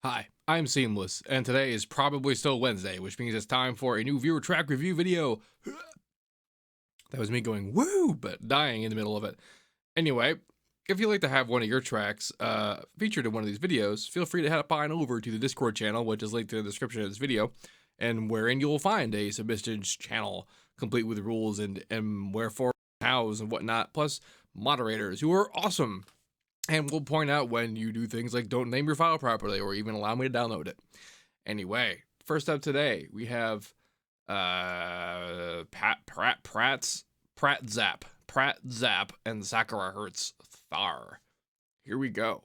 Hi, I'm Seamless, and today is probably still Wednesday, which means it's time for a new viewer track review video. That was me going woo, but dying in the middle of it. Anyway, if you'd like to have one of your tracks featured in one of these videos, feel free to head on over to the Discord channel, which is linked in the description of this video, and wherein you'll find a submissions channel complete with rules and wherefore, hows, and whatnot, plus moderators who are awesome. And we'll point out when you do things like don't name your file properly or even allow me to download it. Anyway, first up today, we have Pratzapp, and Sakura hurts Thar. Here we go.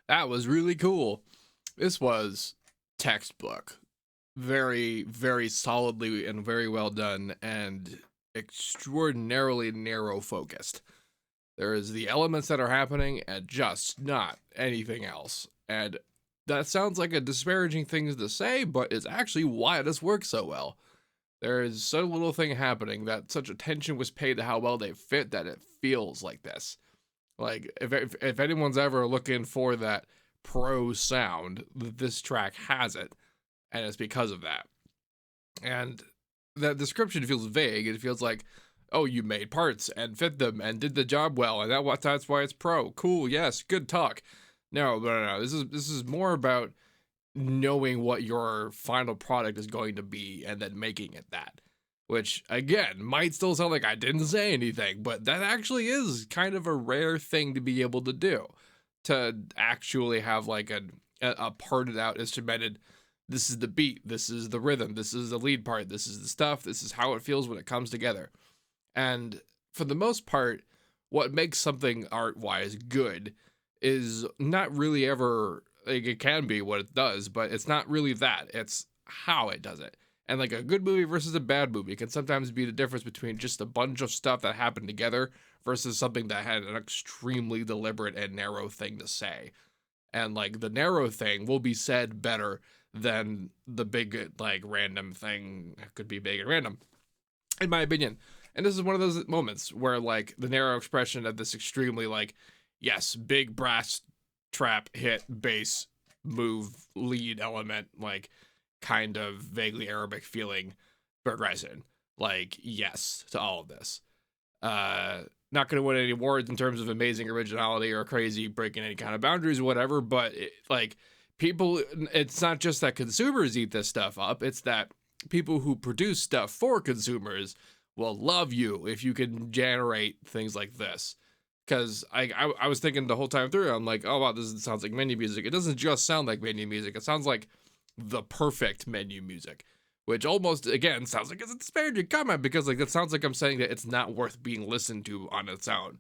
That was really cool. This was textbook. Very, very solidly and very well done and extraordinarily narrow focused. There is the elements that are happening and just not anything else. And that sounds like a disparaging thing to say, but it's actually why this works so well. There is so little thing happening that such attention was paid to how well they fit that it feels like this. Like, if anyone's ever looking for that pro sound, this track has it, and it's because of that. And that description feels vague. It feels like, oh, you made parts and fit them and did the job well, and that's why it's pro. Cool, yes, good talk. No. This is more about knowing what your final product is going to be and then making it that. which again might still sound like I didn't say anything, but that actually is kind of a rare thing to be able to do. to actually have like a parted out instrumented, this is the beat, this is the rhythm, this is the lead part, this is the stuff, this is how it feels when it comes together. And for the most part, what makes something art-wise good is not really ever, like, it can be what it does, but it's not really that. It's how it does it. And like a good movie versus a bad movie can sometimes be the difference between just a bunch of stuff that happened together versus something that had an extremely deliberate and narrow thing to say. And like the narrow thing will be said better than the big, like, random thing. It could be big and random, in my opinion. And this is one of those moments where like the narrow expression of this extremely, like, yes, big brass trap hit bass move lead element, like kind of vaguely Arabic feeling Bird Rising, like, yes to all of this. Not gonna win any awards in terms of amazing originality or crazy breaking any kind of boundaries or whatever, but like people, it's not just that consumers eat this stuff up, it's that people who produce stuff for consumers will love you if you can generate things like this. Because I was thinking the whole time through, I'm like, oh wow, this sounds like menu music. It doesn't just sound like menu music, it sounds like the perfect menu music, which almost, again, sounds like it's a disparaging comment, because like that sounds like I'm saying that it's not worth being listened to on its own.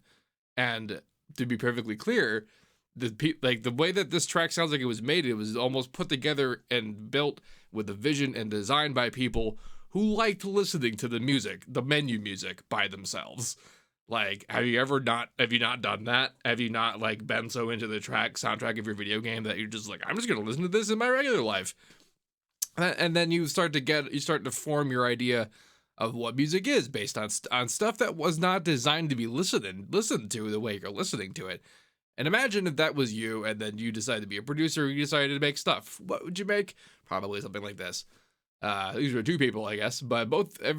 And to be perfectly clear, the way that this track sounds like it was made, it was almost put together and built with a vision and designed by people who liked listening to the music, the menu music, by themselves. Like, have you not done that? Have you not, like, been so into the soundtrack of your video game that you're just like, I'm just gonna listen to this in my regular life? And then you start to form your idea of what music is based on stuff that was not designed to be listened to the way you're listening to it. And imagine if that was you, and then you decided to be a producer, you decided to make stuff. What would you make? Probably something like this. These were two people, I guess, but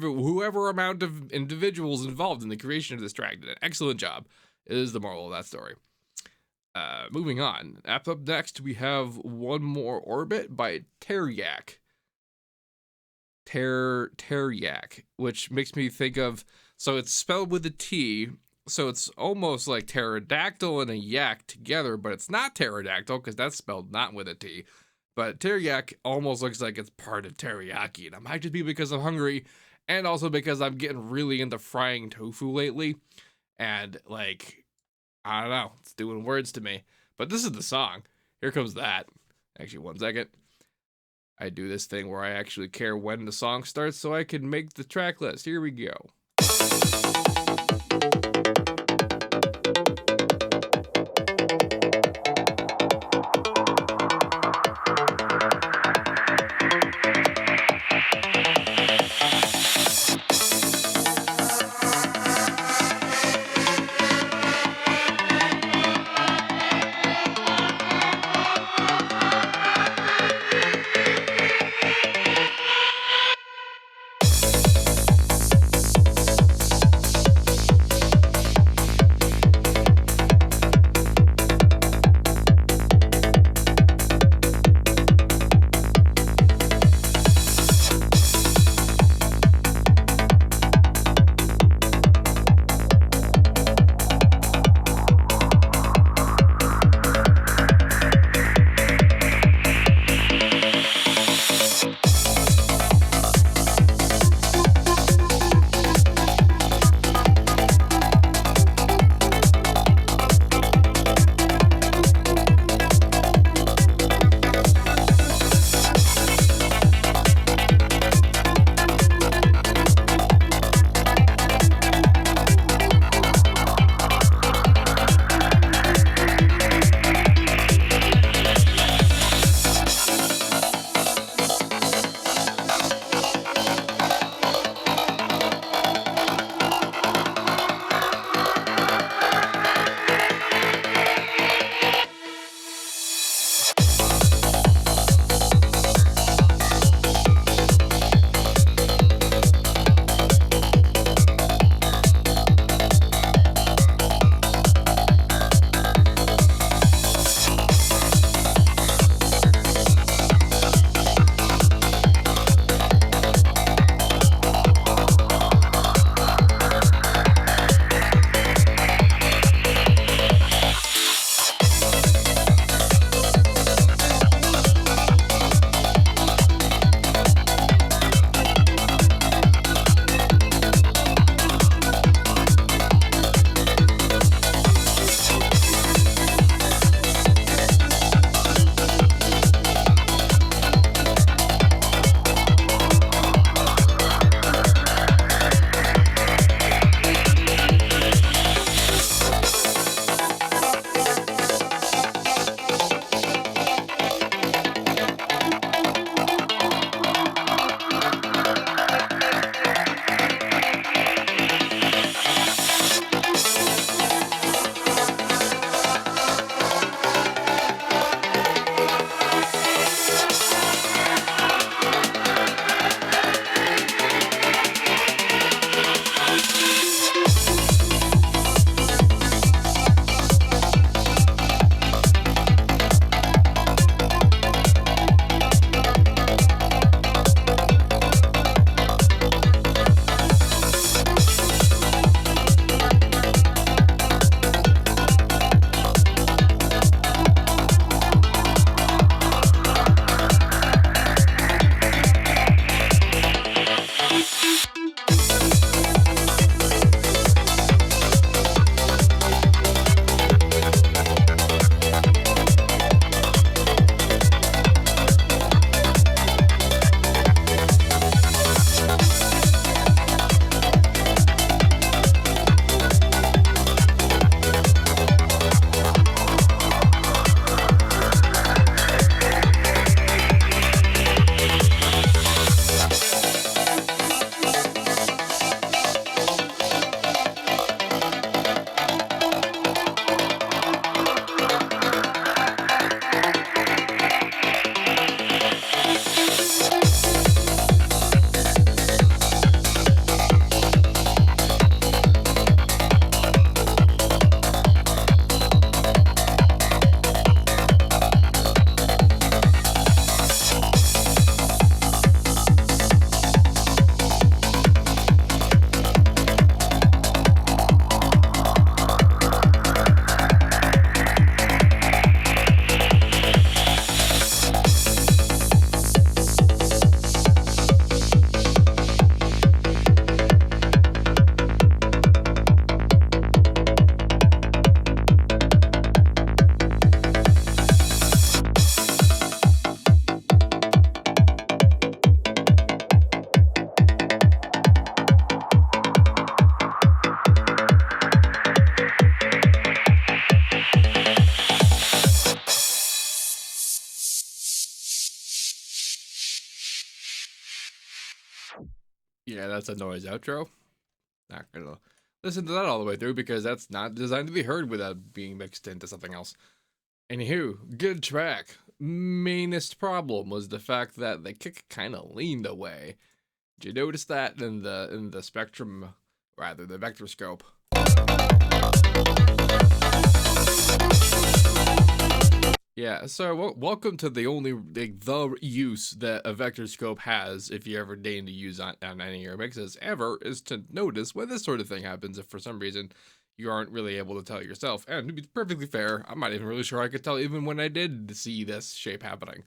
whoever amount of individuals involved in the creation of this track did an excellent job, is the moral of that story. Moving on. Up next, we have One More Orbit by Teryak. Teryak, which makes me think of, so it's spelled with a T, so it's almost like pterodactyl and a yak together, but it's not pterodactyl because that's spelled not with a T. But teriyaki almost looks like it's part of teriyaki, and it might just be because I'm hungry, and also because I'm getting really into frying tofu lately, and like, I don't know, it's doing words to me. But this is the song. Here comes that. Actually, one second. I do this thing where I actually care when the song starts so I can make the track list. Here we go. Yeah, that's a noise outro. Not gonna listen to that all the way through because that's not designed to be heard without being mixed into something else. Anywho, good track. Mainest problem was the fact that the kick kind of leaned away. Did you notice that in the spectrum, rather the vector scope? Yeah, so welcome to the only the use that a vector scope has, if you ever deign to use on any of your mixes ever, is to notice when this sort of thing happens. If for some reason you aren't really able to tell yourself, and to be perfectly fair, I'm not even really sure I could tell even when I did see this shape happening.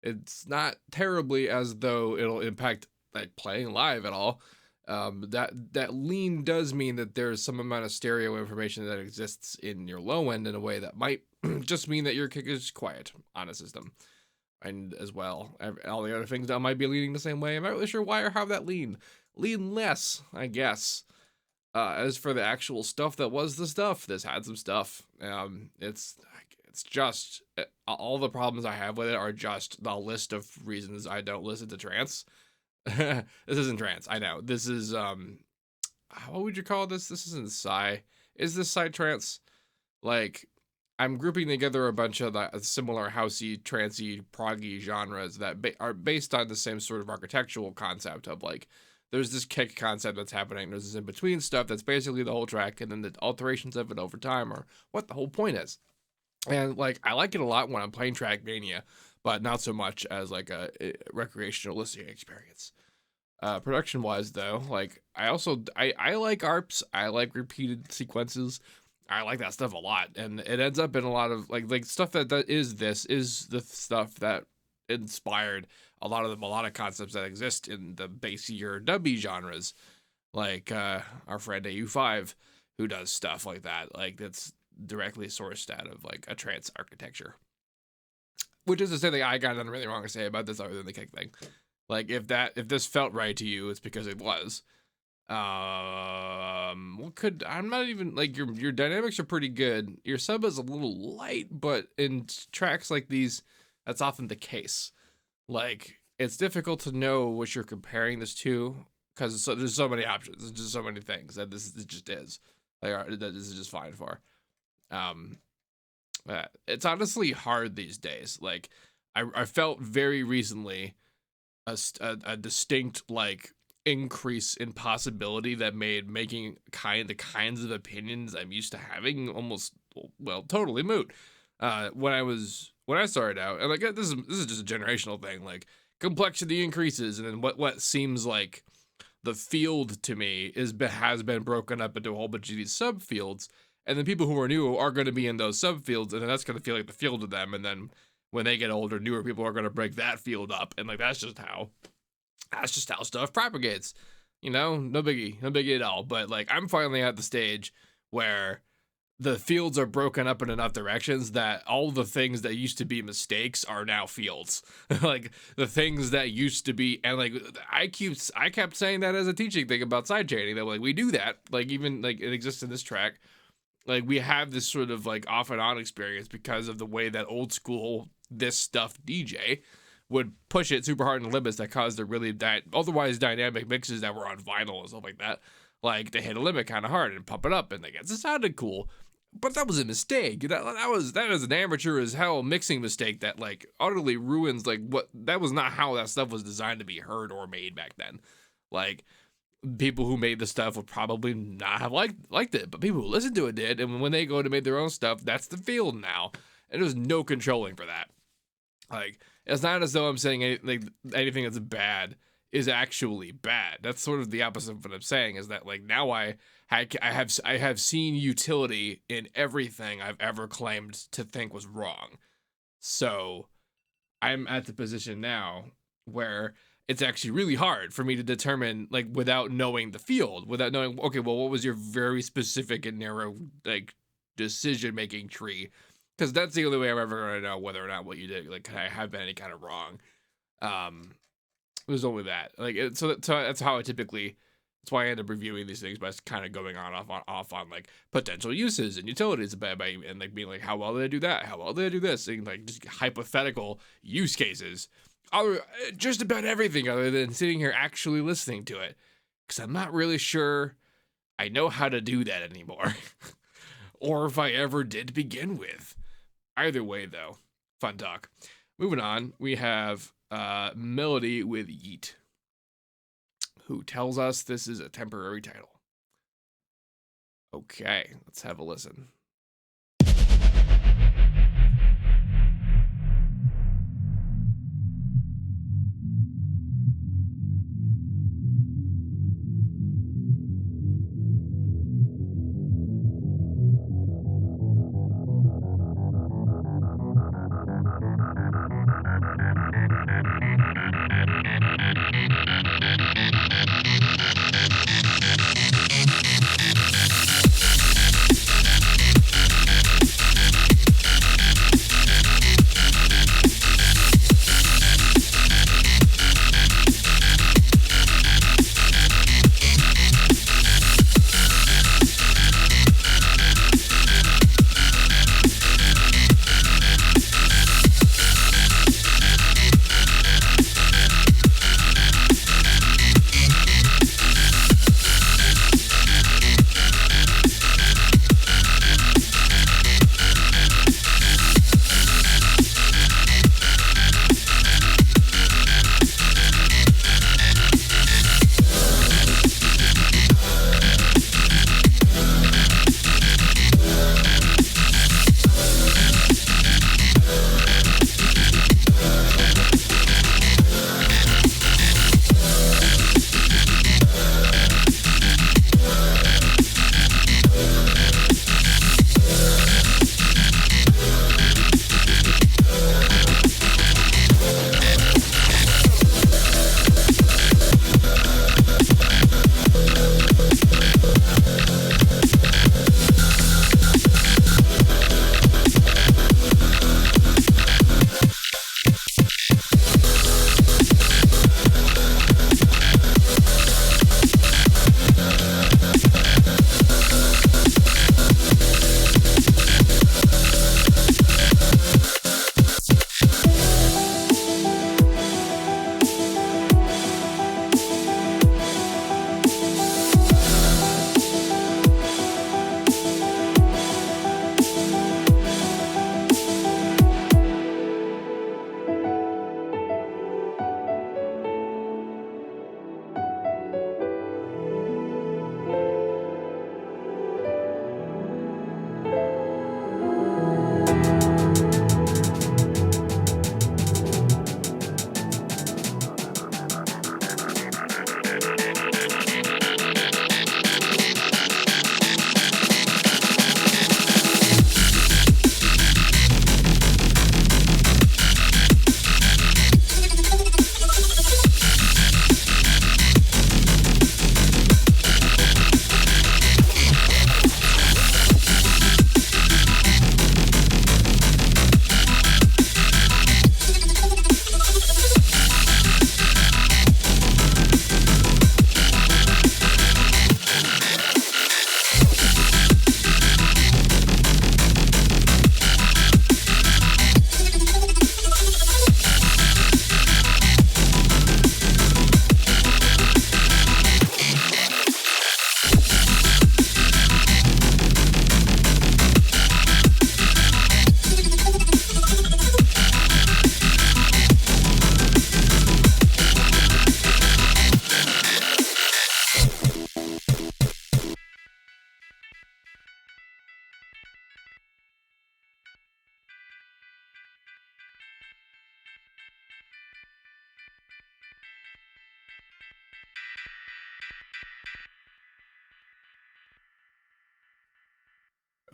It's not terribly as though it'll impact like playing live at all. That lean does mean that there's some amount of stereo information that exists in your low end in a way that might just mean that your kick is quiet on a system. And as well, all the other things that might be leaning the same way. I'm not really sure why or how that lean. Lean less, I guess. As for the actual stuff that was the stuff, this had some stuff. It's just all the problems I have with it are just the list of reasons I don't listen to trance. This isn't trance, I know. This is what would you call this? This isn't sci. Is this sci trance? Like, I'm grouping together a bunch of the similar housey, trancey, proggy genres that are based on the same sort of architectural concept of like, there's this kick concept that's happening. There's this in between stuff that's basically the whole track, and then the alterations of it over time are what the whole point is. And like, I like it a lot when I'm playing Trackmania, but not so much as like a recreational listening experience. Production wise though, like I like ARPs, I like repeated sequences. I like that stuff a lot, and it ends up in a lot of like stuff that is the stuff that inspired a lot of concepts that exist in the bassier dubby genres, like our friend AU5, who does stuff like that, like that's directly sourced out of like a trance architecture. Which is to say that I got nothing really wrong to say about this other than the kick thing. Like if this felt right to you, it's because it was. I'm not even like your dynamics are pretty good. Your sub is a little light, but in tracks like these, that's often the case. Like it's difficult to know what you're comparing this to because there's so many options. There's just so many things that this just is. Like that this is just fine for. It's honestly hard these days. Like I felt very recently a distinct like increase in possibility that made making the kinds of opinions I'm used to having almost totally moot. When I started out, and like this is just a generational thing. Like complexity increases, and then what seems like the field to me has been broken up into a whole bunch of these subfields, and then people who are new are going to be in those subfields, and then that's going to feel like the field to them, and then when they get older, newer people are going to break that field up, and like that's just how stuff propagates, you know. No biggie at all. But like I'm finally at the stage where the fields are broken up in enough directions that all the things that used to be mistakes are now fields. Like the things that used to be, and like I kept saying that as a teaching thing about sidechaining, that like we do that, like even like it exists in this track. Like we have this sort of like off and on experience because of the way that old school this stuff DJ would push it super hard in limits that caused the really otherwise dynamic mixes that were on vinyl and stuff like that. Like they hit a limit kind of hard and pump it up, and like it sounded cool. But that was a mistake. That was an amateur as hell mixing mistake that like utterly ruins like what that was not how that stuff was designed to be heard or made back then. Like people who made the stuff would probably not have liked it, but people who listened to it did, and when they go to make their own stuff, that's the field now. And there's no controlling for that. Like it's not as though I'm saying anything that's bad is actually bad. That's sort of the opposite of what I'm saying, is that like now I have seen utility in everything I've ever claimed to think was wrong. So I'm at the position now where it's actually really hard for me to determine, like, without knowing the field, without knowing, okay, well, what was your very specific and narrow like decision making tree? Because that's the only way I'm ever going to know whether or not what you did, like, I have been any kind of wrong. It was only that. Like, so that's how I typically, that's why I end up reviewing these things by kind of going off on like potential uses and utilities and like being like, how well did I do that? How well did I do this? And like just hypothetical use cases. Just about everything other than sitting here actually listening to it. because I'm not really sure I know how to do that anymore. Or if I ever did to begin with. Either way, though, fun talk. Moving on, we have Melody with Yeet, who tells us this is a temporary title. Okay, let's have a listen.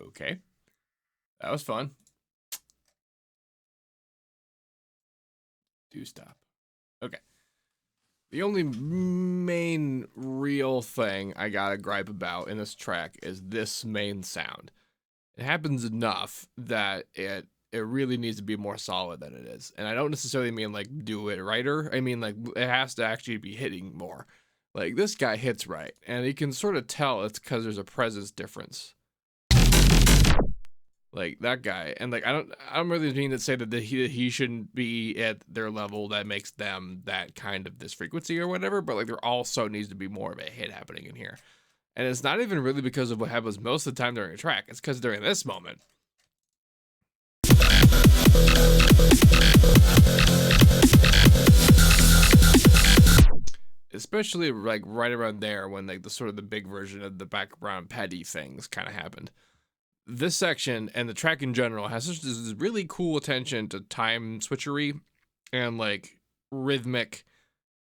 Okay. That was fun. Do stop. Okay. The only main real thing I gotta gripe about in this track is this main sound. It happens enough that it really needs to be more solid than it is. And I don't necessarily mean like do it righter. I mean like it has to actually be hitting more. Like this guy hits right, and you can sort of tell it's because there's a presence difference. Like that guy. And like I don't really mean to say that he shouldn't be at their level that makes them that kind of this frequency or whatever, but like there also needs to be more of a hit happening in here. And it's not even really because of what happens most of the time during a track. It's because during this moment. Especially like right around there when like the sort of the big version of the background petty things kind of happened. This section and the track in general has such this really cool attention to time switchery and like rhythmic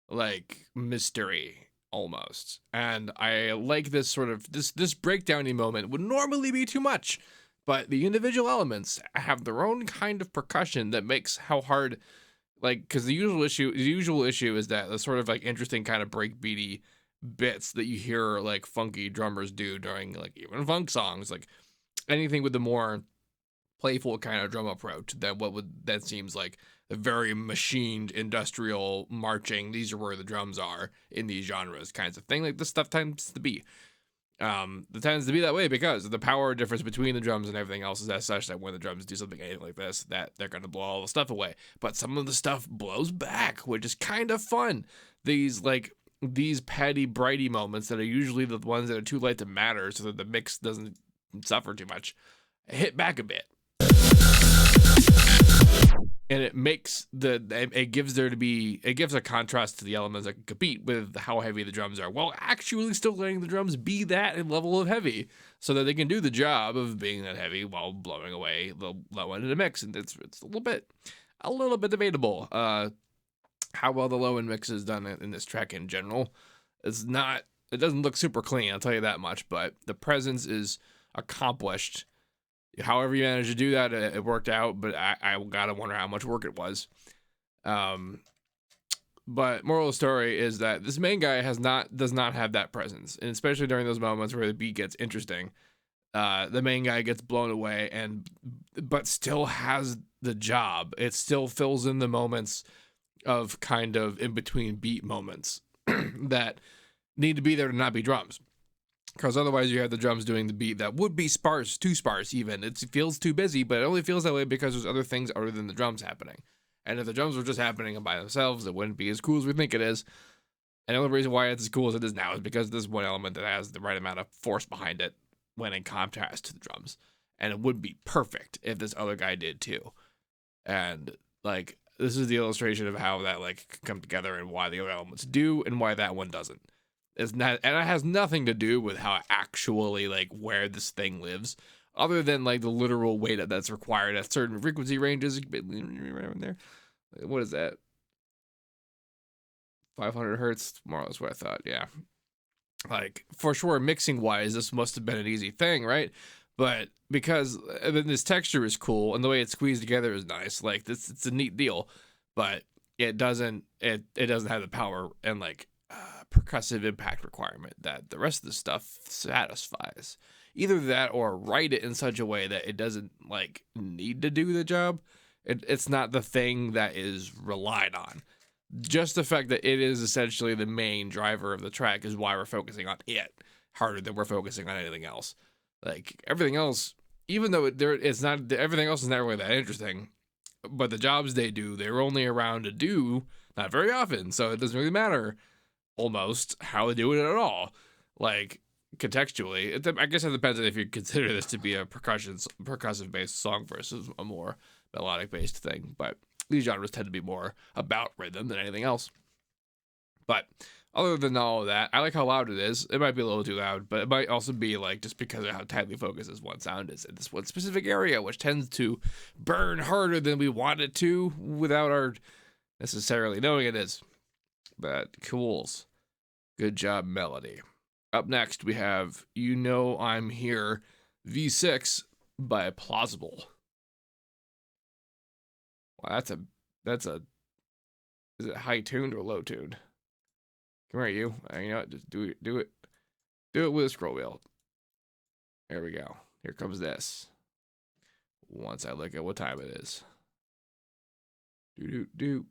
like mystery almost. And I like this sort of this breakdowny moment would normally be too much, but the individual elements have their own kind of percussion that makes how hard, like, because the usual issue is that the sort of like interesting kind of breakbeaty bits that you hear like funky drummers do during like even funk songs, like anything with the more playful kind of drum approach that seems like a very machined industrial marching, these are where the drums are in these genres kinds of thing. Like this stuff tends to be that way because the power difference between the drums and everything else is as such that when the drums do something anything like this, that they're going to blow all the stuff away. But some of the stuff blows back, which is kind of fun. These petty brighty moments that are usually the ones that are too light to matter so that the mix doesn't suffer too much, hit back a bit. And it makes it gives a contrast to the elements that compete with how heavy the drums are, while actually still letting the drums be that level of heavy so that they can do the job of being that heavy while blowing away the low end of the mix. And it's a little bit debatable how well the low end mix is done in this track in general. It doesn't look super clean, I'll tell you that much, but the presence is accomplished. However you managed to do that, it worked out, but I gotta wonder how much work it was. But moral of the story is that this main guy does not have that presence, and especially during those moments where the beat gets interesting, the main guy gets blown away, but still has the job. It still fills in the moments of kind of in between beat moments that need to be there to not be drums. Because otherwise you have the drums doing the beat that would be too sparse even. It feels too busy, but it only feels that way because there's other things other than the drums happening. And if the drums were just happening by themselves, it wouldn't be as cool as we think it is. And the only reason why it's as cool as it is now is because there's one element that has the right amount of force behind it when in contrast to the drums. And it would be perfect if this other guy did too. And like, this is the illustration of how that like can come together and why the other elements do and why that one doesn't. It's not, and it has nothing to do with how actually like where this thing lives, other than like the literal weight that's required at certain frequency ranges. Right there, what is that? 500 hertz, more or less what I thought. Yeah, like for sure, mixing wise, this must have been an easy thing, right? But because this texture is cool and the way it's squeezed together is nice, like this, it's a neat deal. But it doesn't have the power and like percussive impact requirement that the rest of the stuff satisfies. Either that or write it in such a way that it doesn't like need to do the job. It's not the thing that is relied on. Just the fact that it is essentially the main driver of the track is why we're focusing on it harder than we're focusing on anything else. Like everything else, even though everything else is not really that interesting, but the jobs they do, they're only around to do not very often, so it doesn't really matter almost how they do it at all. Like contextually, I guess it depends on if you consider this to be a percussive based song versus a more melodic based thing. But these genres tend to be more about rhythm than anything else. But other than all of that, I like how loud it is. It might be a little too loud, but it might also be like just because of how tightly focused this one sound is in this one specific area, which tends to burn harder than we want it to without our necessarily knowing it is. But cools. Good job, Melody. Up next, we have You Know I'm Here V6 by Plausible. Wow, that's a is it high tuned or low tuned? Come here, you. You know what? Just do it with a scroll wheel. There we go. Here comes this. Once I look at what time it is. Do.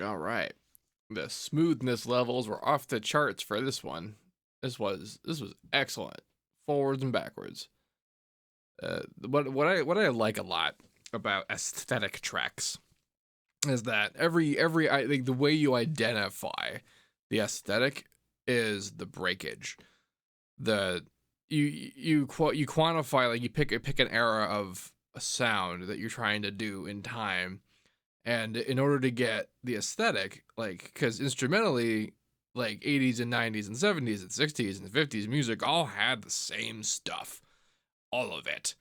All right. The smoothness levels were off the charts for this one. This was excellent, forwards and backwards. What I like a lot about aesthetic tracks is that I think the way you identify the aesthetic is the breakage. The you quantify, like, you pick an era of a sound that you're trying to do in time, and in order to get the aesthetic, like, because instrumentally, like, 80s and 90s and 70s and 60s and 50s music all had the same stuff, all of it.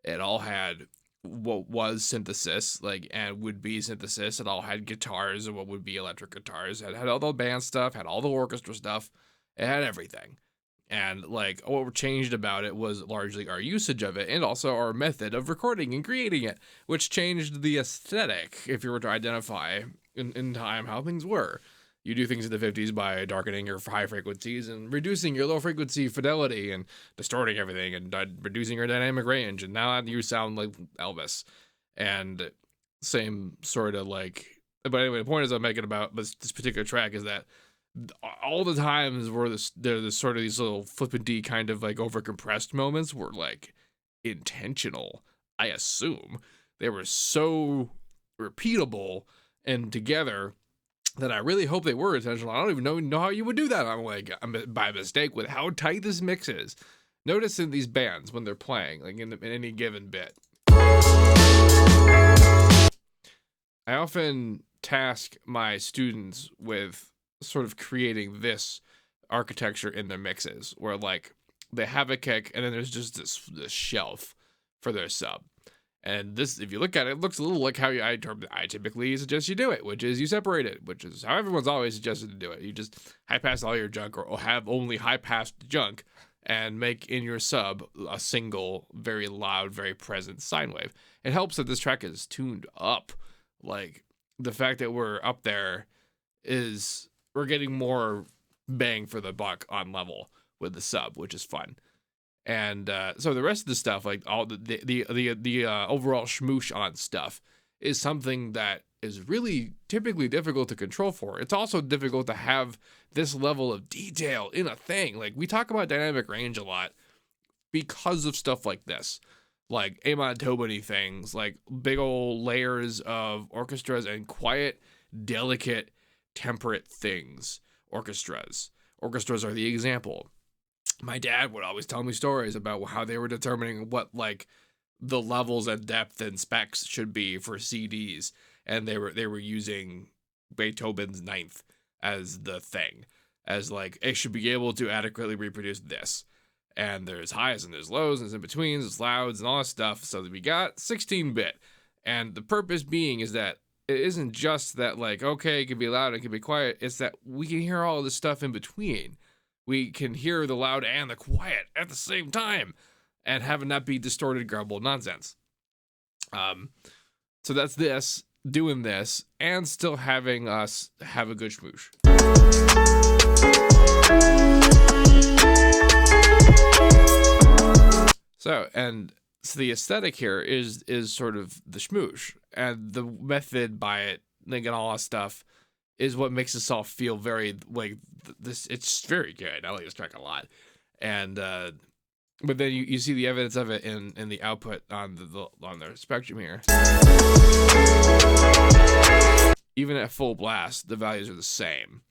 It all had what was synthesis, like, and would be synthesis. It all had guitars and what would be electric guitars. It had all the band stuff, had all the orchestra stuff. It had everything. And, like, what changed about it was largely our usage of it, and also our method of recording and creating it, which changed the aesthetic, if you were to identify in time how things were. You do things in the 50s by darkening your high frequencies and reducing your low frequency fidelity and distorting everything and reducing your dynamic range, and now you sound like Elvis. And same sort of, like, but anyway, the point is I'm making about this particular track is that all the times where there's sort of these little flippity kind of, like, overcompressed moments were, like, intentional. I assume they were so repeatable and together that I really hope they were intentional. I don't even know how you would do that. I'm like, by mistake with how tight this mix is. Notice in these bands when they're playing, like, in any given bit, I often task my students with sort of creating this architecture in their mixes, where, like, they have a kick and then there's just this shelf for their sub. And this, if you look at it, it looks a little like how I typically suggest you do it, which is you separate it, which is how everyone's always suggested to do it. You just high pass all your junk, or have only high passed junk, and make in your sub a single, very loud, very present sine wave. It helps that this track is tuned up. Like, the fact that we're up there is we're getting more bang for the buck on level with the sub, which is fun. And so the rest of the stuff, like all the overall schmoosh on stuff, is something that is really typically difficult to control for. It's also difficult to have this level of detail in a thing. Like, we talk about dynamic range a lot because of stuff like this, like Amon Tobin-y things, like big old layers of orchestras and quiet, delicate, temperate things. Orchestras are the example. My dad would always tell me stories about how they were determining what, like, the levels and depth and specs should be for CDs, and they were using Beethoven's Ninth as the thing, as, like, it should be able to adequately reproduce this. And there's highs and there's lows and there's in betweens, there's louds and all that stuff. So that we got 16-bit, and the purpose being is that it isn't just that, like, okay, it can be loud, it can be quiet. It's that we can hear all this stuff in between. We can hear the loud and the quiet at the same time, and have it not be distorted, garbled nonsense. So that's this, doing this, and still having us have a good schmoosh. So the aesthetic here is sort of the schmoosh, and the method by it, like, and all that stuff, is what makes this all feel very, like, this. It's very good. I like this track a lot, and but then you see the evidence of it in the output on the spectrum here. Even at full blast, the values are the same,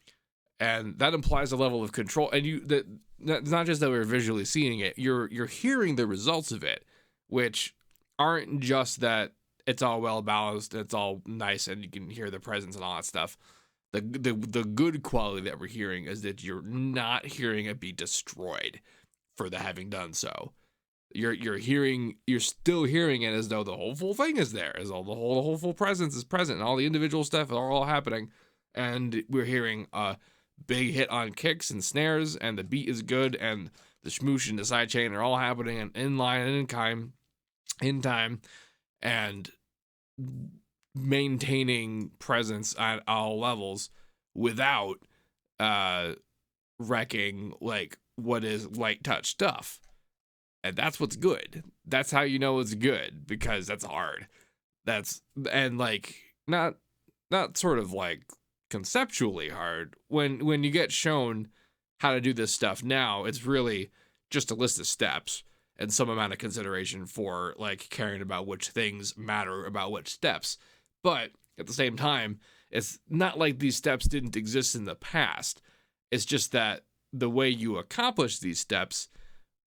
and that implies a level of control. And it's not just that we're visually seeing it; you're hearing the results of it, which aren't just that it's all well balanced, it's all nice, and you can hear the presence and all that stuff. The good quality that we're hearing is that you're not hearing it be destroyed for the having done so. You're still hearing it as though the whole full thing is there, as though the whole full presence is present, and all the individual stuff are all happening, and we're hearing a big hit on kicks and snares, and the beat is good, and the schmoosh and the sidechain are all happening and in line and in time, and maintaining presence at all levels without wrecking, like, what is light touch stuff. And that's what's good. That's how you know it's good, because that's hard. And, like, not sort of, like, conceptually hard. When you get shown how to do this stuff now, it's really just a list of steps and some amount of consideration for like caring about which things matter about which steps. But at the same time, it's not like these steps didn't exist in the past. It's just that the way you accomplish these steps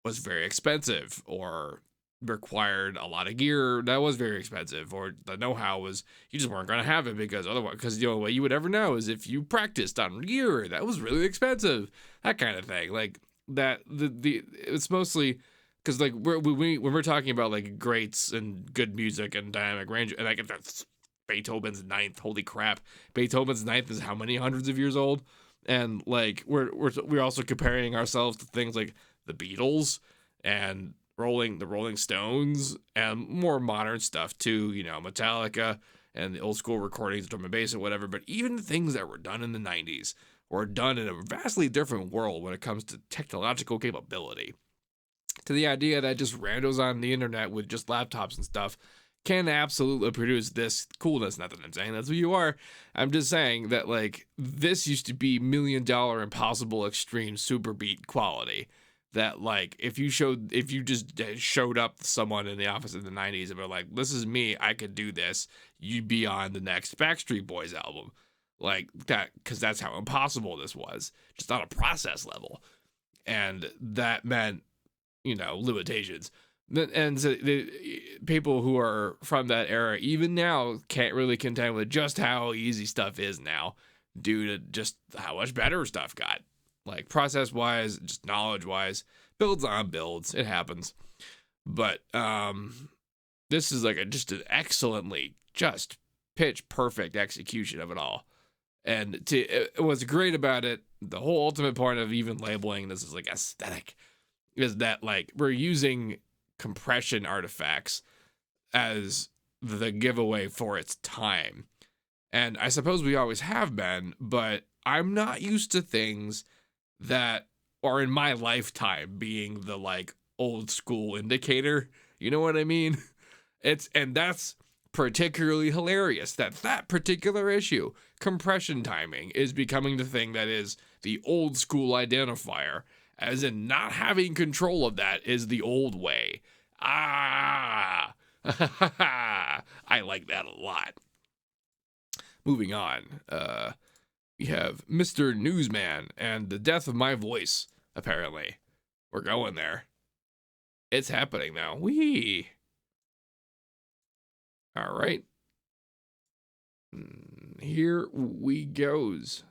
was very expensive, or required a lot of gear that was very expensive, or the know-how was, you just weren't going to have it, because otherwise, because the only way you would ever know is if you practiced on gear that was really expensive, that kind of thing. Like that, it's mostly because like when we're talking about like greats and good music and dynamic range, and like that's Beethoven's Ninth, holy crap, Beethoven's Ninth is how many hundreds of years old, and like we're also comparing ourselves to things like the Beatles and the Rolling Stones and more modern stuff too, you know, Metallica and the old school recordings, drum and bass and whatever. But even the things that were done in the 90s were done in a vastly different world when it comes to technological capability. To the idea that just randos on the internet with just laptops and stuff can absolutely produce this coolness. Not that I'm saying that's who you are. I'm just saying that like this used to be $1 million impossible extreme super beat quality. That like if you just showed up to someone in the office in the 90s and were like, this is me, I could do this, you'd be on the next Backstreet Boys album. Like that, because that's how impossible this was, just on a process level. And that meant, you know, limitations. And so the people who are from that era, even now, can't really contend with just how easy stuff is now, due to just how much better stuff got. Like process-wise, just knowledge-wise, builds on builds. It happens. But this is like just an excellently, just pitch-perfect execution of it all. And what's great about it, the whole ultimate point of even labeling this as like aesthetic, is that like we're using compression artifacts as the giveaway for its time. And I suppose we always have been, but I'm not used to things that are in my lifetime being the like old school indicator. You know what I mean? And that's particularly hilarious that particular issue, compression timing, is becoming the thing that is the old school identifier, as in not having control of that is the old way. I like that a lot. Moving on, we have Mr. Newsman and the death of my voice, apparently. We're going there. It's happening now. Whee! All right. Here we goes.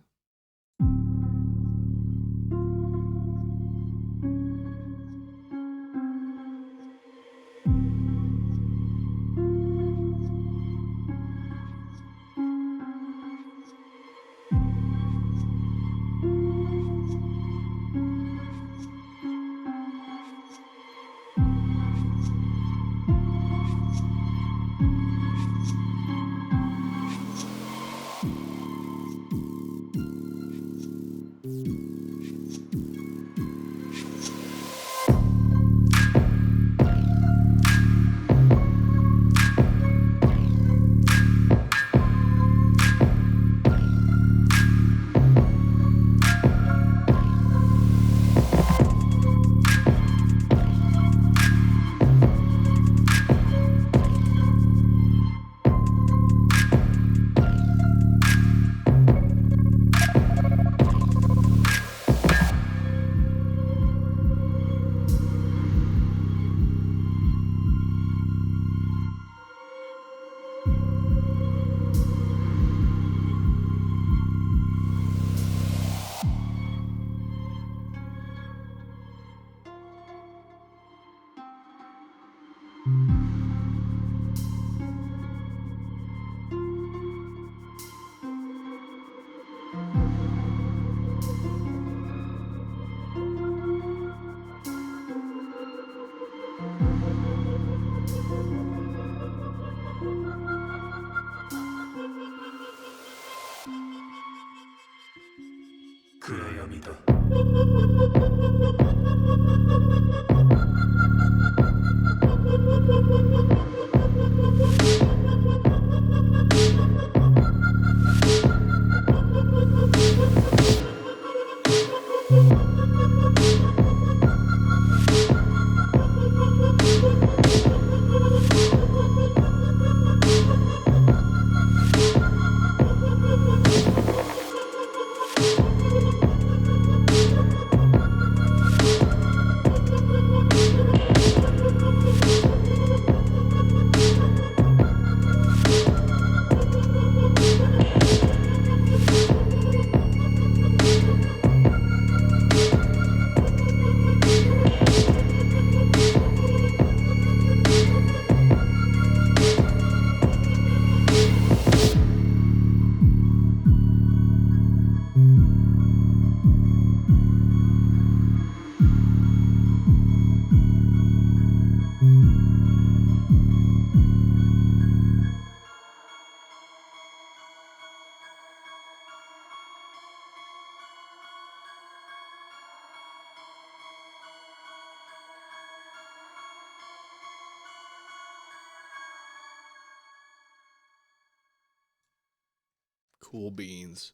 Cool beans.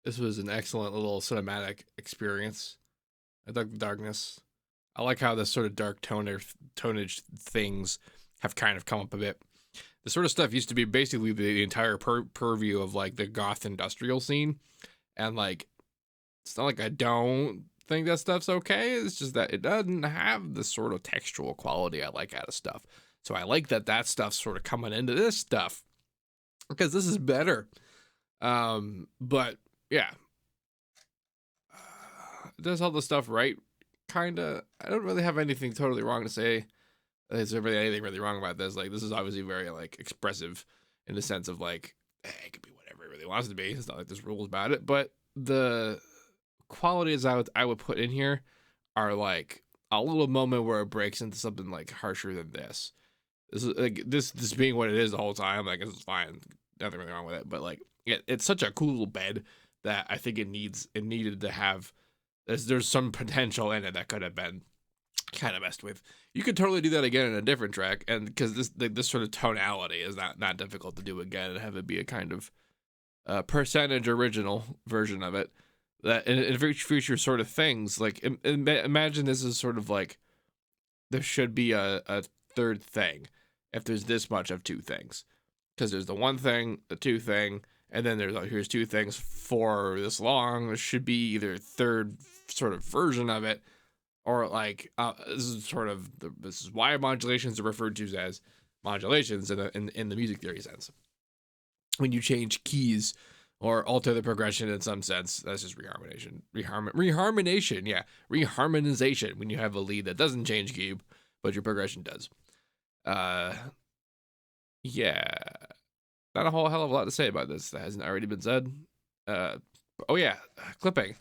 This was an excellent little cinematic experience. I dug the darkness. I like how this sort of dark tonage things have kind of come up a bit. The sort of stuff used to be basically the entire purview of like the goth industrial scene, and like it's not like I don't think that stuff's okay. It's just that it doesn't have the sort of textual quality I like out of stuff. So I like that stuff's sort of coming into this stuff because this is better. But yeah, it does all the stuff right. Kinda. I don't really have anything totally wrong to say. Is there really anything really wrong about this? Like, this is obviously very like expressive in the sense of like, it could be whatever it really wants to be. It's not like there's rules about it, but the qualities I would put in here are like a little moment where it breaks into something like harsher than this. This is like this being what it is the whole time. Like, it's fine, nothing really wrong with it. But like, it's such a cool little bed that I think it needed to have. There's some potential in it that could have been kind of messed with. You could totally do that again in a different track, and because this sort of tonality is not difficult to do again and have it be a kind of percentage original version of it. That in future sort of things, like imagine this is sort of like there should be a third thing if there's this much of two things, because there's the one thing, the two thing, and then there's like, here's two things for this long. There should be either a third sort of version of it, or like this is why modulations are referred to as modulations in the music theory sense. When you change keys or alter the progression in some sense, that's just reharmonization. Reharmonization. When you have a lead that doesn't change key, but your progression does. Yeah. Not a whole hell of a lot to say about this that hasn't already been said. Clipping.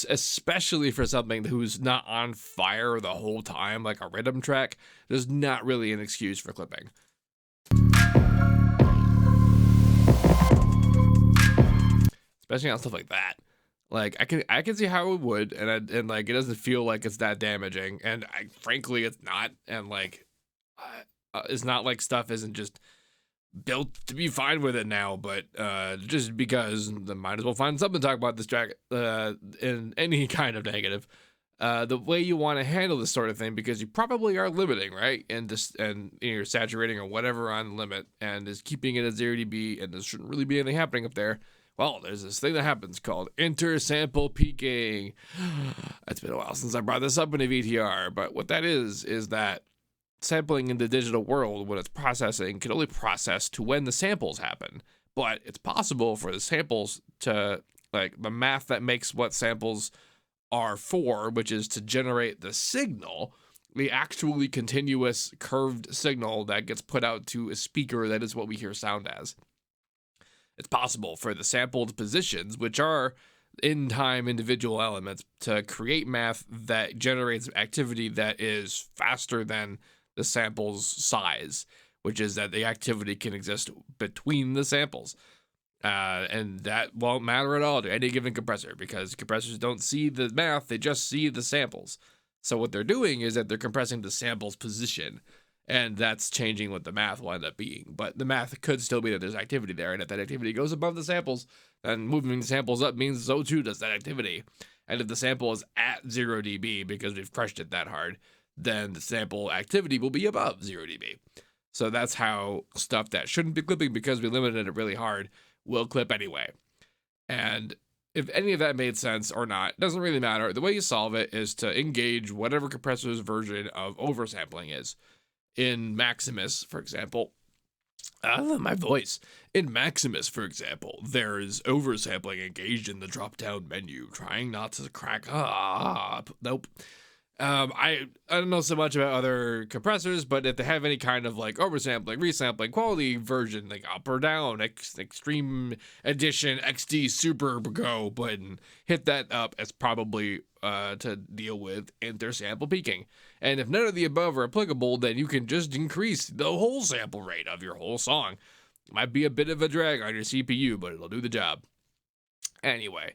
Especially for something who's not on fire the whole time, like a rhythm track, there's not really an excuse for clipping. Especially on stuff like that. Like, I can see how it would, and like it doesn't feel like it's that damaging, and frankly it's not, and like it's not like stuff isn't just built to be fine with it now, but just because I might as well find something to talk about this track in any kind of negative. The way you want to handle this sort of thing, because you probably are limiting, right? And you're saturating or whatever on limit, and is keeping it at 0 dB, and there shouldn't really be anything happening up there. Well, there's this thing that happens called intersample peaking. It's been a while since I brought this up in a VTR, but what that is that sampling in the digital world, when it's processing, can only process to when the samples happen. But it's possible for the samples to, like, the math that makes what samples are for, which is to generate the signal, the actually continuous curved signal that gets put out to a speaker that is what we hear sound as. It's possible for the sampled positions, which are in time individual elements, to create math that generates activity that is faster than the sample's size, which is that the activity can exist between the samples. And that won't matter at all to any given compressor, because compressors don't see the math, they just see the samples. So what they're doing is that they're compressing the sample's position, and that's changing what the math will end up being. But the math could still be that there's activity there, and if that activity goes above the samples, then moving the samples up means so too does that activity. And if the sample is at 0 dB, because we've crushed it that hard, then the sample activity will be above 0 dB. So that's how stuff that shouldn't be clipping, because we limited it really hard, will clip anyway. And if any of that made sense or not, doesn't really matter. The way you solve it is to engage whatever compressor's version of oversampling is. In Maximus, for example, my voice. In Maximus, for example, there is oversampling engaged in the drop-down menu, trying not to crack up. Nope. I don't know so much about other compressors, but if they have any kind of like oversampling, resampling, quality version, like up or down, extreme edition, XD super go button, hit that up as probably to deal with intersample peaking. And if none of the above are applicable, then you can just increase the whole sample rate of your whole song. Might be a bit of a drag on your CPU, but it'll do the job. Anyway,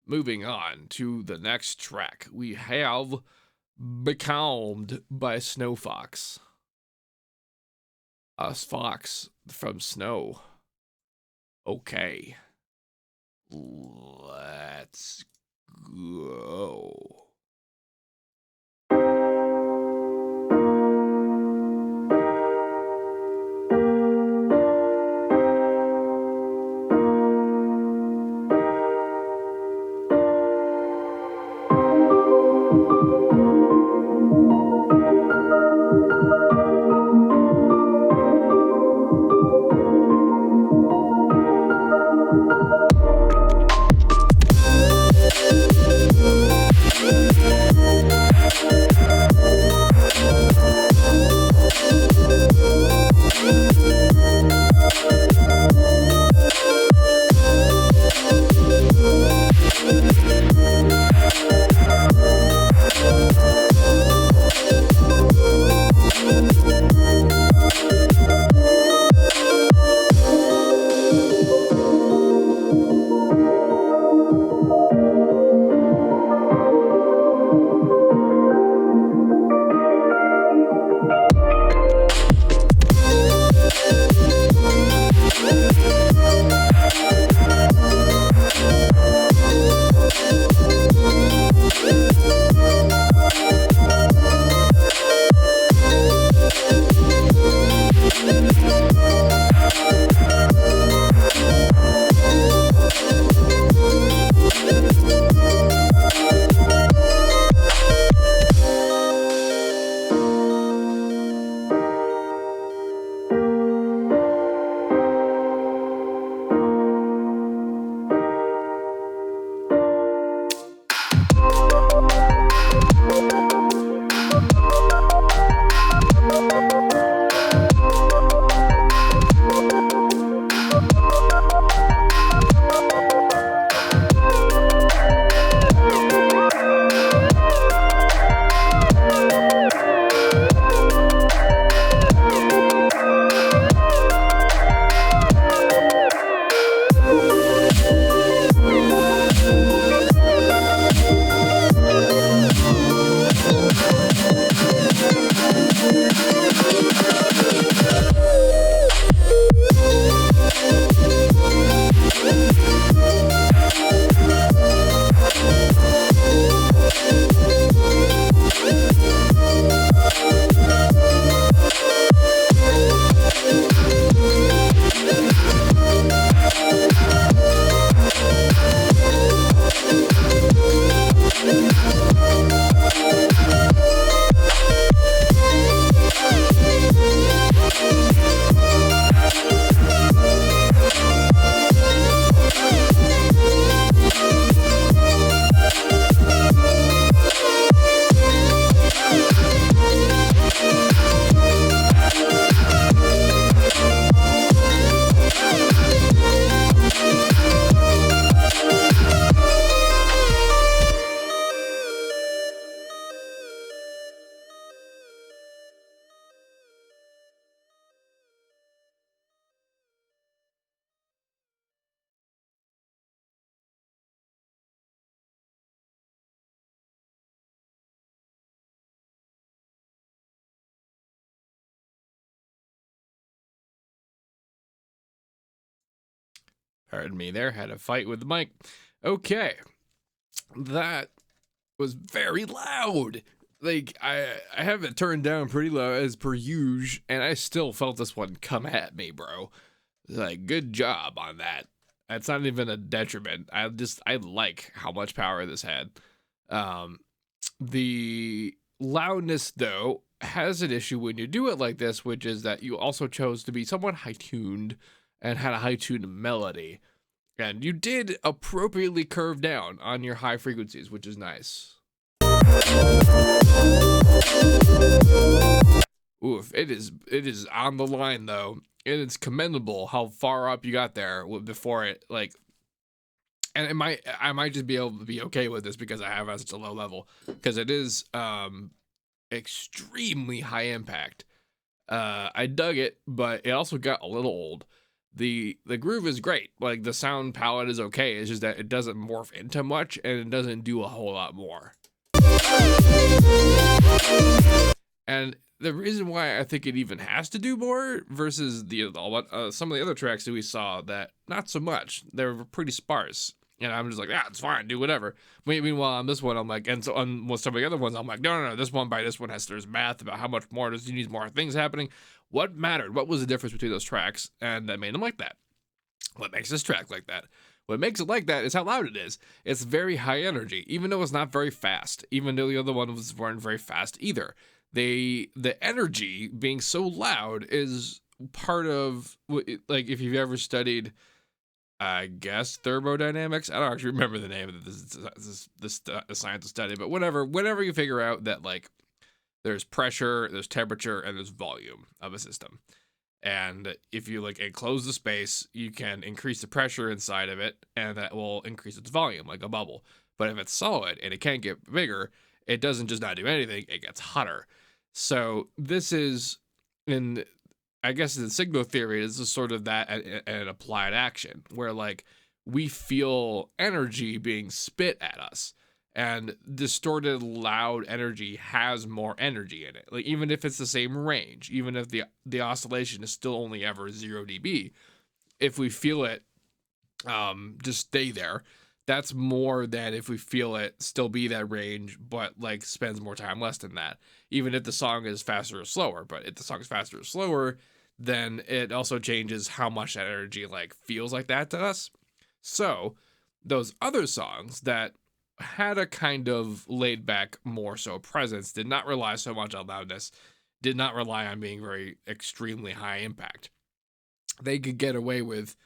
moving on to the next track, we have Becalmed by Snow Fox. Us Fox from Snow. Okay. Let's go. Pardon me there, had a fight with the mic. Okay, that was very loud. Like, I have it turned down pretty low as per usual, and I still felt this one come at me, bro. Like, good job on that. That's not even a detriment. I like how much power this had. The loudness, though, has an issue when you do it like this, which is that you also chose to be somewhat high-tuned and had a high-tuned melody. And you did appropriately curve down on your high frequencies, which is nice. Oof, it is on the line, though. And it's commendable how far up you got there before it, like, and I might just be able to be okay with this because I have at such a low level, because it is extremely high impact. I dug it, but it also got a little old. The groove is great, like the sound palette is okay, it's just that it doesn't morph into much and it doesn't do a whole lot more. And the reason why I think it even has to do more versus some of the other tracks that we saw that not so much. They were pretty sparse. And I'm just like, yeah, it's fine, do whatever. Meanwhile, on this one, I'm like, and so on some of the other ones, I'm like, no, this one there's math about how much more you need more things happening. What mattered? What was the difference between those tracks? And that made them like that. What makes this track like that? What makes it like that is how loud it is. It's very high energy, even though it's not very fast. Even though the other ones weren't very fast either. The energy being so loud is part of, like, if you've ever studied, I guess, thermodynamics. I don't actually remember the name of this science study, but whenever you figure out that, like, there's pressure, there's temperature, and there's volume of a system. And if you, like, enclose the space, you can increase the pressure inside of it, and that will increase its volume, like a bubble. But if it's solid and it can't get bigger, it doesn't just not do anything, it gets hotter. So this is, I guess in signal theory, this is sort of that an applied action, where, like, we feel energy being spit at us. And distorted, loud energy has more energy in it. Like, even if it's the same range, even if the oscillation is still only ever 0 dB, if we feel it just stay there, that's more than if we feel it still be that range, but, like, spends more time less than that. Even if the song is faster or slower. But if the song is faster or slower, then it also changes how much that energy, like, feels like that to us. So those other songs that had a kind of laid back, more so presence, did not rely so much on loudness, did not rely on being very extremely high impact. They could get away with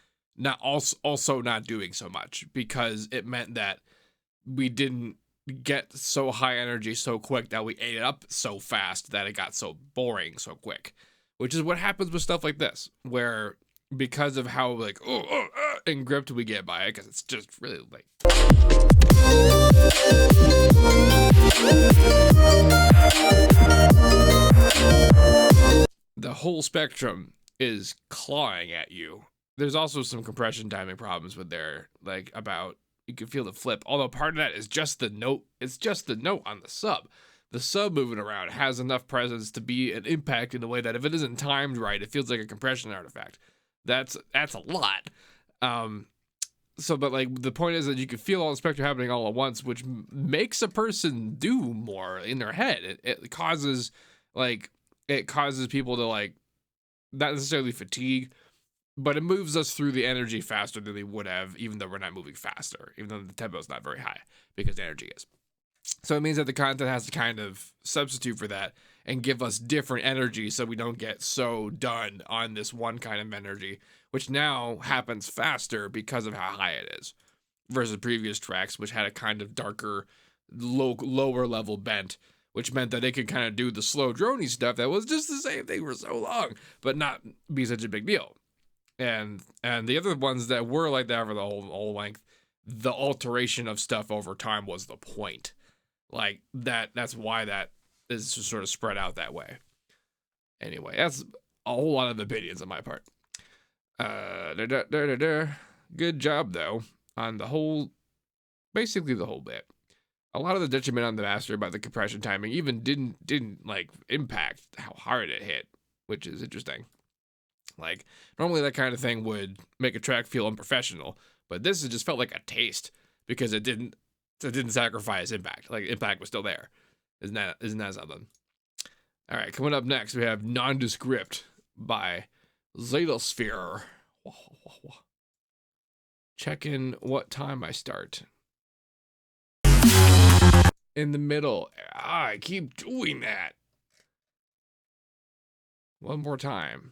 also not doing so much, because it meant that we didn't get so high energy so quick that we ate it up so fast that it got so boring so quick, which is what happens with stuff like this, where because of how, like, and gripped we get by it, because it's just really, like, the whole spectrum is clawing at you. There's also some compression timing problems with there, like, about, you can feel the flip, although part of that is just the note. It's just the note on the sub. The sub moving around has enough presence to be an impact in a way that if it isn't timed right, it feels like a compression artifact. That's a lot. But, like, the point is that you can feel all the spectrum happening all at once, which makes a person do more in their head. It causes people to, like, not necessarily fatigue, but it moves us through the energy faster than they would have, even though we're not moving faster, even though the tempo is not very high, because the energy is. So it means that the content has to kind of substitute for that and give us different energy, so we don't get so done on this one kind of energy, which now happens faster because of how high it is, versus previous tracks, which had a kind of darker, lower level bent, which meant that they could kind of do the slow droney stuff that was just the same thing for so long, but not be such a big deal. And the other ones that were like that for the whole length, the alteration of stuff over time was the point. Like, that's why that is just sort of spread out that way. Anyway, that's a whole lot of opinions on my part. Good job, though, on basically the whole bit. A lot of the detriment on the master about the compression timing even didn't like impact how hard it hit, which is interesting. Like, normally that kind of thing would make a track feel unprofessional, but this just felt like a taste, because it didn't sacrifice impact. Like, impact was still there. Isn't that something? All right, coming up next, we have NonDescript by ZetaSphere. Checking what time I start. In the middle. I keep doing that. One more time.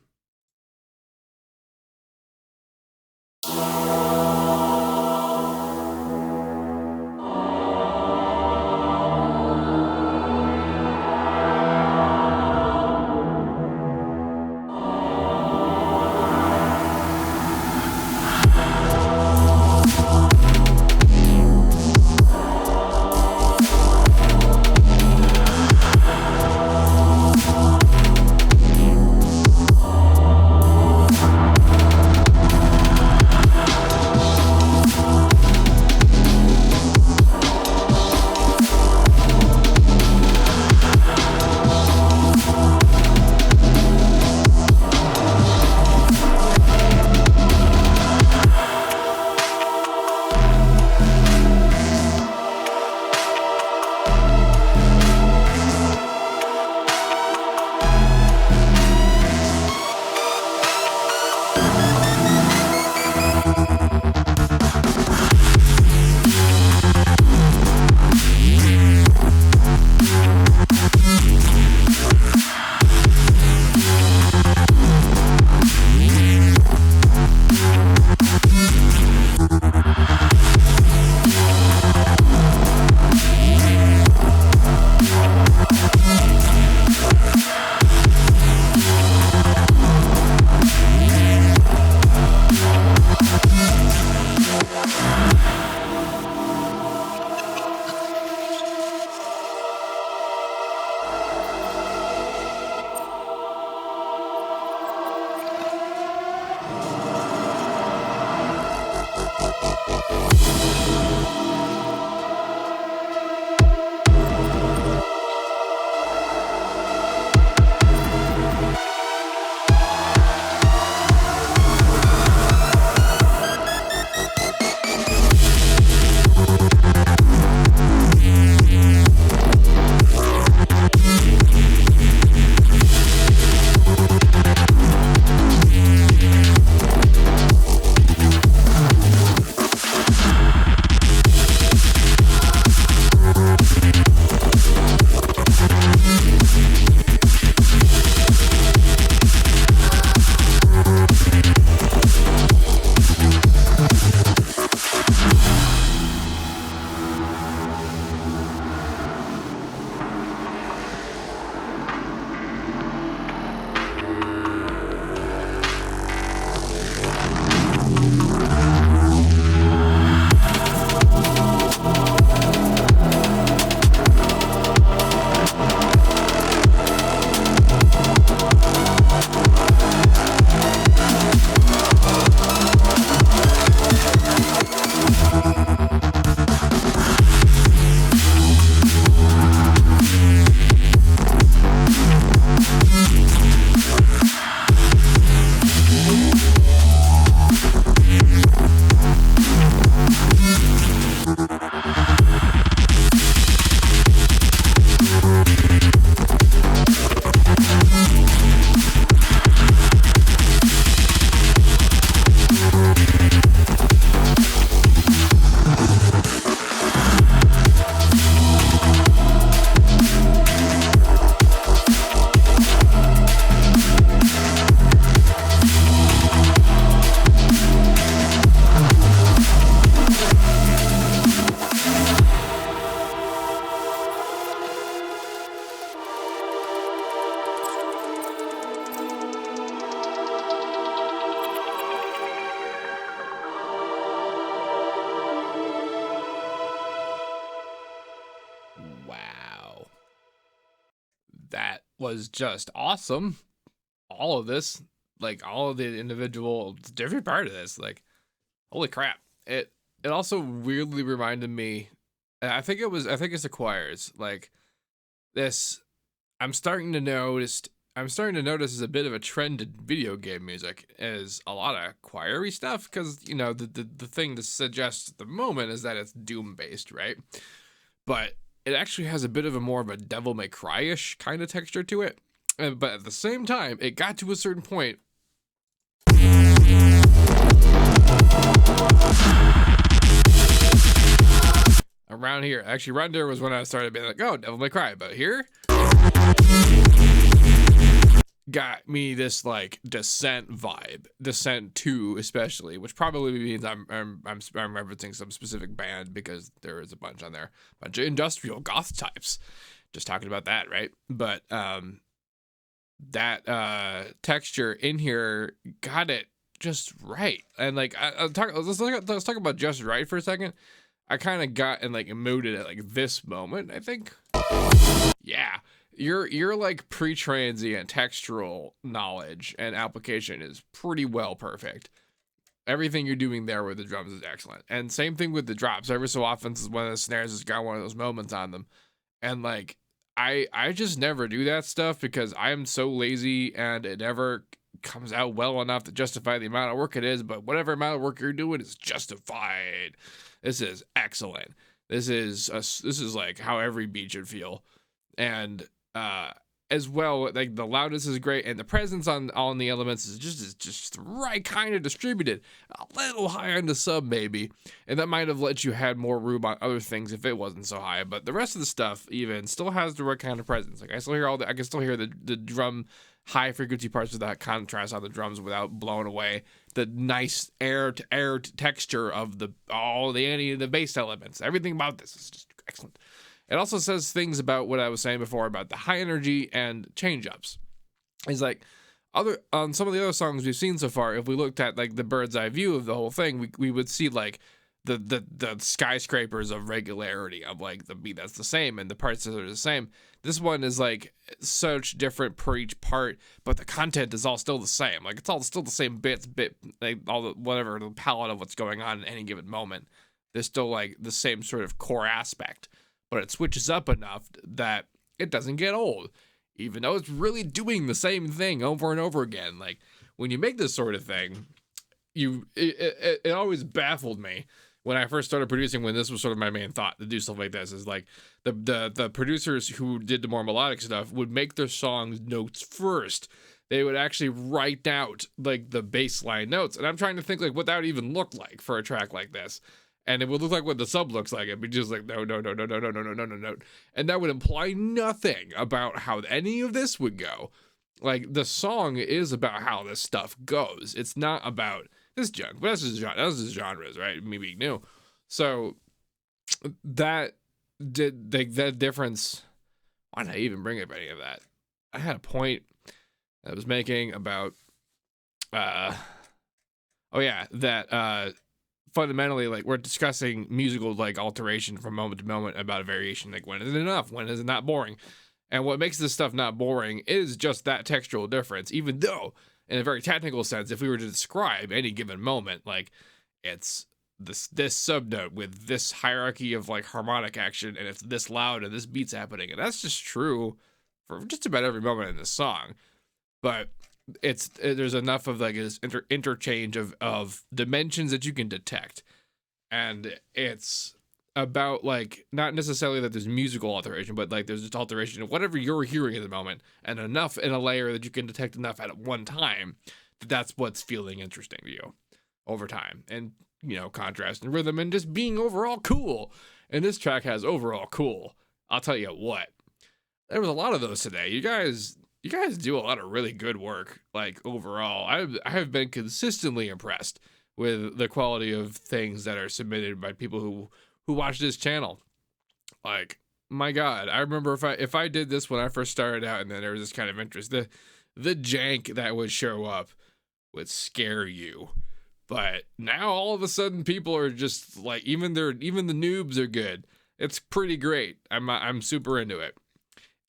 was just awesome. All of this, like all of the individual different part of this, like holy crap. It also weirdly reminded me, I think it's the choirs, like this. I'm starting to notice is a bit of a trend in video game music is a lot of choiry stuff, because you know the thing to suggest at the moment is that it's doom based, right? But it actually has a bit of a more of a Devil May Cry-ish kind of texture to it. But at the same time, it got to a certain point. Around here, actually, around there was when I started being like, "Oh, Devil May Cry." But here, got me this like Descent vibe, Descent 2 especially, which probably means I'm referencing some specific band because there is a bunch on there, a bunch of industrial goth types. Just talking about that, right? But that texture in here got it just right, and like let's talk about just right for a second. I kind of got and like emoted at like this moment, I think. Yeah. Your like pre-transient textural knowledge and application is pretty well perfect. Everything you're doing there with the drums is excellent. And same thing with the drops. Every so often one of the snares has got one of those moments on them. And like I just never do that stuff because I am so lazy and it never comes out well enough to justify the amount of work it is, but whatever amount of work you're doing is justified. This is excellent. This is like how every beat should feel. And as well, like the loudness is great, and the presence on the elements is just the right kind of distributed. A little high on the sub maybe, and that might have let you had more room on other things if it wasn't so high. But the rest of the stuff even still has the right kind of presence. Like I can still hear the drum high frequency parts of that contrast on the drums without blowing away the nice air to air texture of the bass elements. Everything about this is just excellent. It also says things about what I was saying before about the high energy and change-ups. It's like on some of the other songs we've seen so far, if we looked at like the bird's eye view of the whole thing, we would see like the skyscrapers of regularity of like the beat that's the same and the parts that are the same. This one is like such different per each part, but the content is all still the same. Like it's all still the same like all the whatever the palette of what's going on at any given moment. There's still like the same sort of core aspect. But it switches up enough that it doesn't get old, even though it's really doing the same thing over and over again. Like when you make this sort of thing, it always baffled me when I first started producing, when this was sort of my main thought to do stuff like this, is like the producers who did the more melodic stuff would make their songs notes first. They would actually write out like the baseline notes. And I'm trying to think like what that would even look like for a track like this. And it would look like what the sub looks like. It'd be just like, no. And that would imply nothing about how any of this would go. Like, the song is about how this stuff goes. It's not about this genre. That's just genres, right? Me being new. So, that difference. Why did I even bring up any of that? I had a point I was making about, fundamentally, like, we're discussing musical like alteration from moment to moment about a variation. Like, when is it enough? When is it not boring? And what makes this stuff not boring is just that textural difference. Even though, in a very technical sense, if we were to describe any given moment, like it's this subnote with this hierarchy of like harmonic action, and it's this loud and this beat's happening, and that's just true for just about every moment in this song. But there's enough of like this interchange of dimensions that you can detect, and it's about like not necessarily that there's musical alteration, but like there's just alteration of whatever you're hearing at the moment, and enough in a layer that you can detect enough at one time that's what's feeling interesting to you over time, and you know, contrast and rhythm and just being overall cool. And this track has overall cool. I'll tell you what, there was a lot of those today. You guys do a lot of really good work. Like overall, I have been consistently impressed with the quality of things that are submitted by people who watch this channel. Like, my God, I remember if I did this when I first started out, and then there was this kind of interest, the jank that would show up would scare you. But now all of a sudden people are just like, even the noobs are good. It's pretty great. I'm super into it.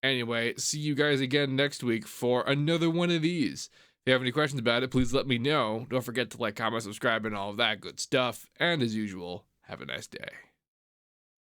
Anyway, see you guys again next week for another one of these. If you have any questions about it, please let me know. Don't forget to like, comment, subscribe, and all of that good stuff. And as usual, have a nice day.